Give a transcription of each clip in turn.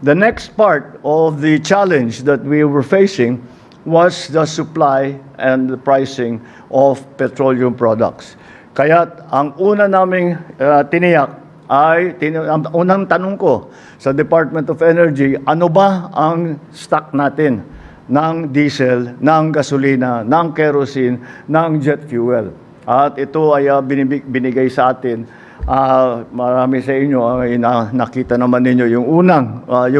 The next part of the challenge that we were facing was the supply and the pricing of petroleum products. Kaya't ang una naming tiniyak ay, ang unang tanong ko sa Department of Energy, ano ba ang stock natin ng diesel, ng gasolina, ng kerosene, ng jet fuel? At ito ay binigay sa atin. Marami sa inyo ay nakita naman ninyo yung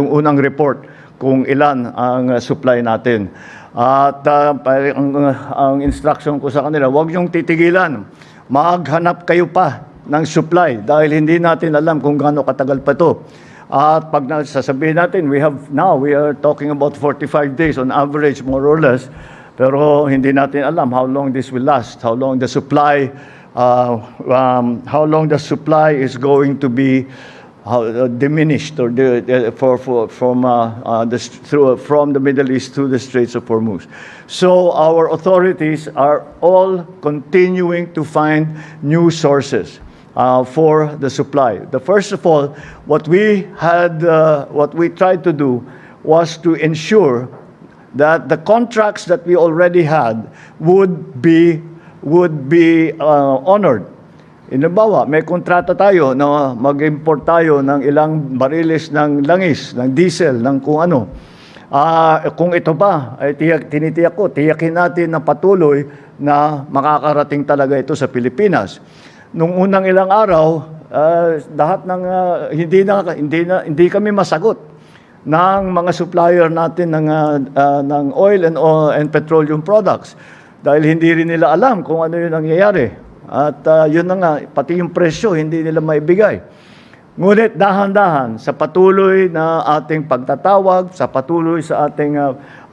unang report kung ilan ang supply natin. At ang instruction ko sa kanila, huwag niyong titigilan. Maghanap kayo pa ng supply dahil hindi natin alam kung gaano katagal pa to. At pag sasabihin natin, we are talking about 45 days on average, more or less. Pero hindi natin alam how long this will last, how long the supply is going to be diminished or from the Middle East to the Straits of Hormuz. So our authorities are all continuing to find new sources for the supply. First of all, what we tried to do was to ensure that the contracts that we already had would be honored. Halimbawa, may kontrata tayo na mag-import tayo ng ilang bariles ng langis, ng diesel, ng kung ano. Kung ito ba, ay tiyakin natin na patuloy na makakarating talaga ito sa Pilipinas. Nung unang ilang araw, lahat ng hindi kami masagot ng mga supplier natin ng oil and petroleum products dahil hindi rin nila alam kung ano yung nangyayari. At yun na nga, pati yung presyo hindi nila maibigay. Ngunit dahan-dahan sa patuloy na ating pagtatawag, sa patuloy sa ating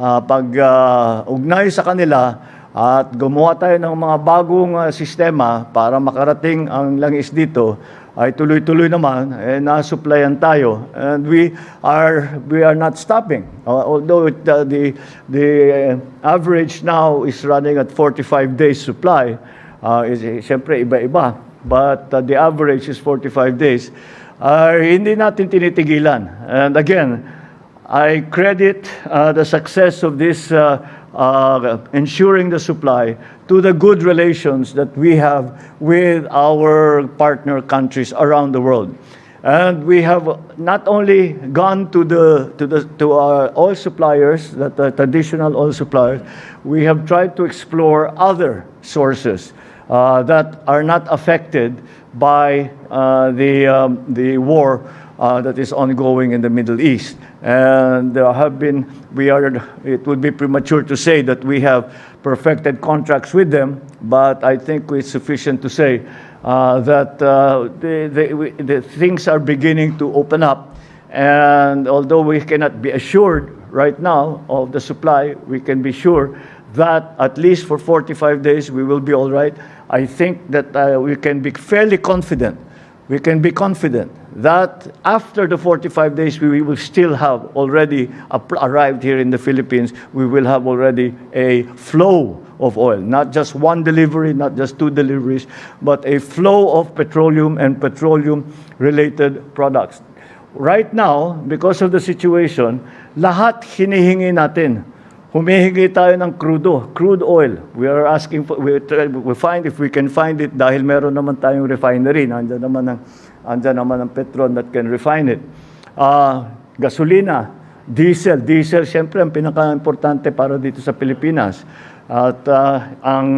pag-ugnay sa kanila, at gumawa tayo ng mga bagong sistema para makarating ang langis dito, ay tuloy-tuloy naman, na-supplyan tayo. And we are not stopping. Although the average now is running at 45 days supply, siyempre iba-iba, but the average is 45 days. Hindi natin tinitigilan. And again, I credit the success of this ensuring the supply to the good relations that we have with our partner countries around the world. And we have not only gone to our oil suppliers, the traditional oil suppliers, we have tried to explore other sources that are not affected by the war that is ongoing in the Middle East. And it would be premature to say that we have perfected contracts with them, but I think it's sufficient to say that the things are beginning to open up. And although we cannot be assured right now of the supply, we can be sure that at least for 45 days we will be all right. I think that we can be fairly confident. We can be confident that after the 45 days, we will still have already arrived here in the Philippines. We will have already a flow of oil, not just one delivery, not just two deliveries, but a flow of petroleum and petroleum-related products. Right now, because of the situation, lahat hinihingi natin. Humihingi tayo ng crude oil. We are asking for, we find if we can find it dahil meron naman tayong refinery. Andyan naman ang Petron that can refine it. Gasolina, diesel, siyempre ang pinaka-importante para dito sa Pilipinas. At ang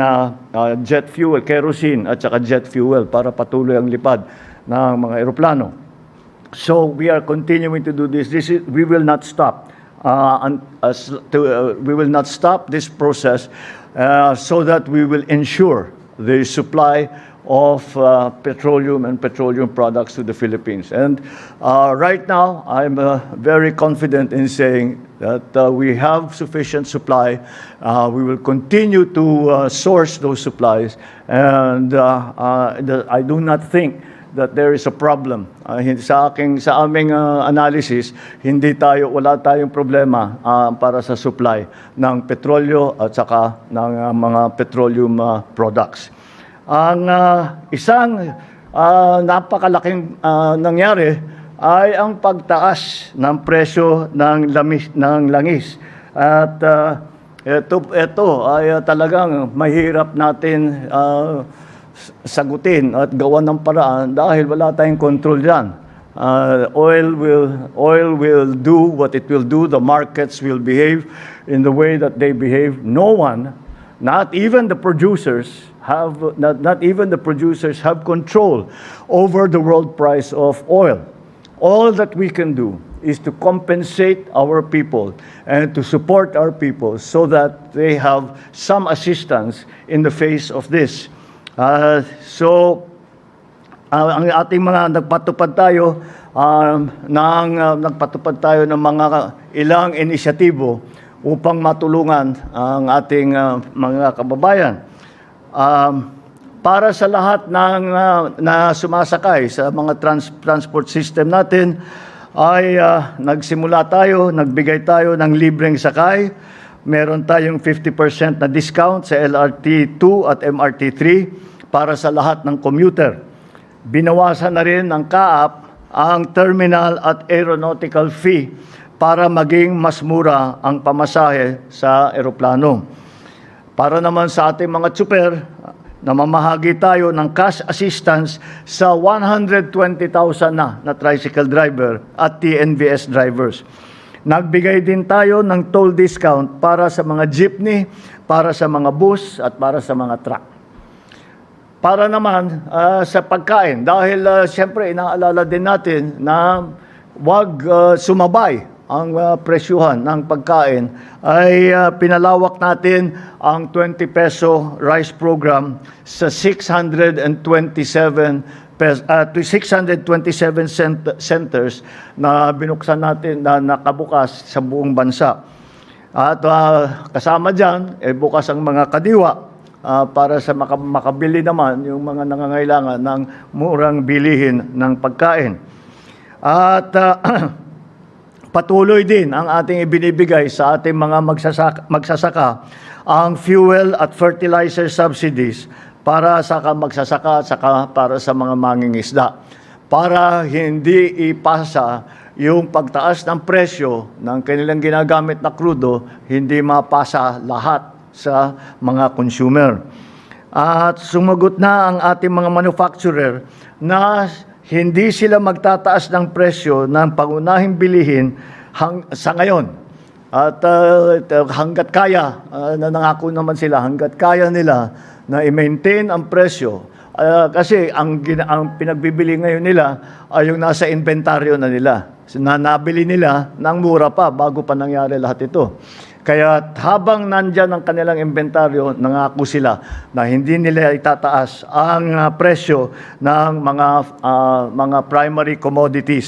jet fuel, kerosene at saka jet fuel para patuloy ang lipad ng mga eroplano. So we are continuing to do this. We will not stop. We will not stop this process so that we will ensure the supply of petroleum and petroleum products to the Philippines. And right now, I'm very confident in saying that we have sufficient supply. We will continue to source those supplies. And I do not think that there is a problem. Sa aming analysis, wala tayong problema para sa supply ng petrolyo at saka ng mga petroleum products. Ang isang napakalaking nangyari ay ang pagtaas ng presyo ng langis. At ito ay talagang mahirap natin sagutin at gawan ng paraan dahil wala tayong control diyan. Oil will do what it will do. The markets will behave in the way that they behave. No one, not even the producers, not even the producers have control over the world price of oil. All that we can do is to compensate our people and to support our people so that they have some assistance in the face of this. Ang ating mga nagpatupad tayo ng mga ilang inisyatibo upang matulungan ang ating mga kababayan. Para sa lahat ng na sumasakay sa mga transport system natin, ay nagsimula tayo, nagbigay tayo ng libreng sakay. Meron tayong 50% na discount sa LRT 2 at MRT 3 para sa lahat ng commuter. Binawasan na rin ng CAAP ang terminal at aeronautical fee para maging mas mura ang pamasahe sa eroplano. Para naman sa ating mga tsuper, namamahagi tayo ng cash assistance sa 120,000 na tricycle driver at TNVS drivers. Nagbigay din tayo ng toll discount para sa mga jeepney, para sa mga bus at para sa mga truck. Para naman sa pagkain, dahil siyempre inaalala din natin na wag sumabay ang presyuhan ng pagkain, ay pinalawak natin ang 20 peso rice program sa 627 centers na binuksan natin na nakabukas sa buong bansa. At kasama dyan, bukas ang mga kadiwa para sa makabili naman yung mga nangangailangan ng murang bilihin ng pagkain. At patuloy din ang ating ibinibigay sa ating mga magsasaka ang fuel at fertilizer subsidies para sa magsasaka at saka para sa mga mangingisda, para hindi ipasa yung pagtaas ng presyo ng kanilang ginagamit na krudo, hindi mapasa lahat sa mga consumer. At sumagot na ang ating mga manufacturer na hindi sila magtataas ng presyo ng pangunahing bilihin sa ngayon. At hanggat kaya, nangako naman sila, hanggat kaya nila na i-maintain ang presyo. Kasi ang pinagbibili ngayon nila ay yung nasa inventaryo na nila. Na nabili nila ng mura pa bago pa nangyari lahat ito. Kaya habang nandyan ang kanilang inventaryo, nangako sila na hindi nila itataas ang presyo ng mga primary commodities.